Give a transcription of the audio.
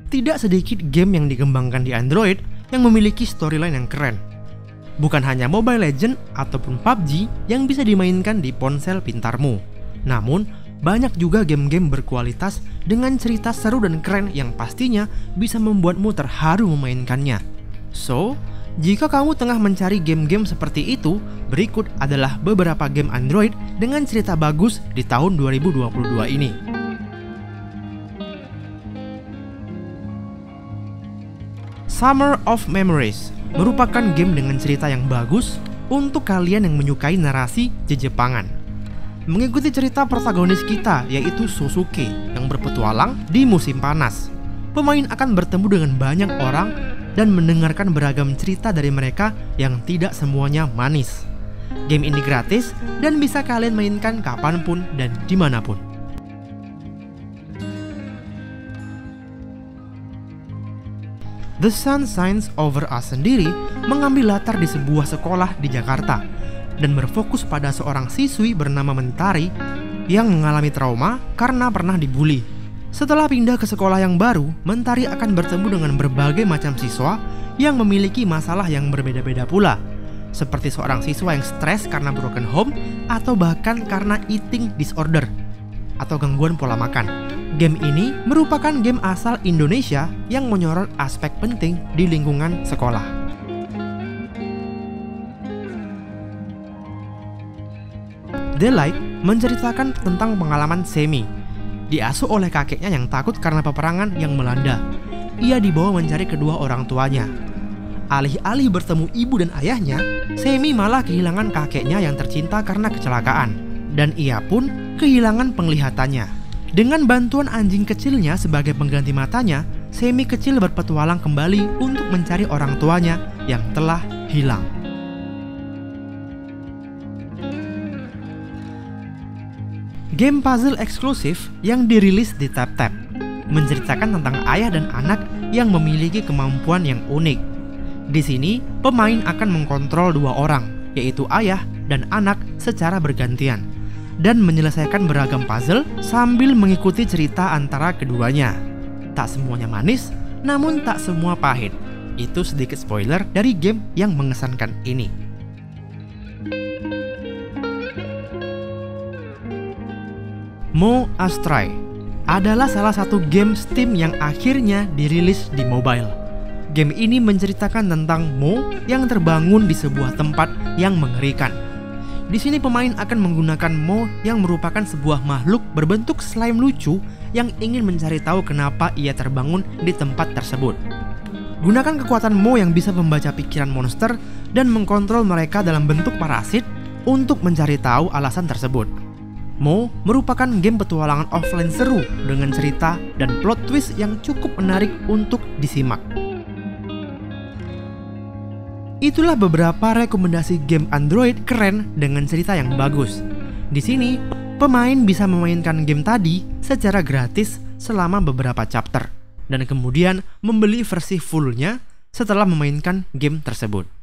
tidak sedikit game yang dikembangkan di Android yang memiliki storyline yang keren. Bukan hanya Mobile Legends ataupun PUBG yang bisa dimainkan di ponsel pintarmu. Namun, banyak juga game-game berkualitas dengan cerita seru dan keren yang pastinya bisa membuatmu terharu memainkannya. So, jika kamu tengah mencari game-game seperti itu, berikut adalah beberapa game Android dengan cerita bagus di tahun 2022 ini. Summer of Memories merupakan game dengan cerita yang bagus untuk kalian yang menyukai narasi Jepangan. Mengikuti cerita protagonis kita yaitu Sosuke yang berpetualang di musim panas. Pemain akan bertemu dengan banyak orang dan mendengarkan beragam cerita dari mereka yang tidak semuanya manis. Game ini gratis dan bisa kalian mainkan kapanpun dan dimanapun. The Sun Shines Over Us sendiri mengambil latar di sebuah sekolah di Jakarta dan berfokus pada seorang siswi bernama Mentari yang mengalami trauma karena pernah dibully. Setelah pindah ke sekolah yang baru, Mentari akan bertemu dengan berbagai macam siswa yang memiliki masalah yang berbeda-beda pula, seperti seorang siswa yang stres karena broken home atau bahkan karena eating disorder atau gangguan pola makan. Game ini merupakan game asal Indonesia yang menyorot aspek penting di lingkungan sekolah. Daylight menceritakan tentang pengalaman Semi. Diasuh oleh kakeknya yang takut karena peperangan yang melanda. Ia dibawa mencari kedua orang tuanya. Alih-alih bertemu ibu dan ayahnya, Semi malah kehilangan kakeknya yang tercinta karena kecelakaan. Dan ia pun kehilangan penglihatannya. Dengan bantuan anjing kecilnya sebagai pengganti matanya, Semi kecil berpetualang kembali untuk mencari orang tuanya yang telah hilang. Game puzzle eksklusif yang dirilis di TapTap menceritakan tentang ayah dan anak yang memiliki kemampuan yang unik. Di sini, pemain akan mengkontrol dua orang, yaitu ayah dan anak secara bergantian, dan menyelesaikan beragam puzzle sambil mengikuti cerita antara keduanya. Tak semuanya manis, namun tak semua pahit. Itu sedikit spoiler dari game yang mengesankan ini. Mo Astray adalah salah satu game Steam yang akhirnya dirilis di mobile. Game ini menceritakan tentang Mo yang terbangun di sebuah tempat yang mengerikan. Di sini pemain akan menggunakan Mo yang merupakan sebuah makhluk berbentuk slime lucu yang ingin mencari tahu kenapa ia terbangun di tempat tersebut. Gunakan kekuatan Mo yang bisa membaca pikiran monster dan mengkontrol mereka dalam bentuk parasit untuk mencari tahu alasan tersebut. Mo merupakan game petualangan offline seru dengan cerita dan plot twist yang cukup menarik untuk disimak. Itulah beberapa rekomendasi game Android keren dengan cerita yang bagus. Di sini, pemain bisa memainkan game tadi secara gratis selama beberapa chapter dan kemudian membeli versi fullnya setelah memainkan game tersebut.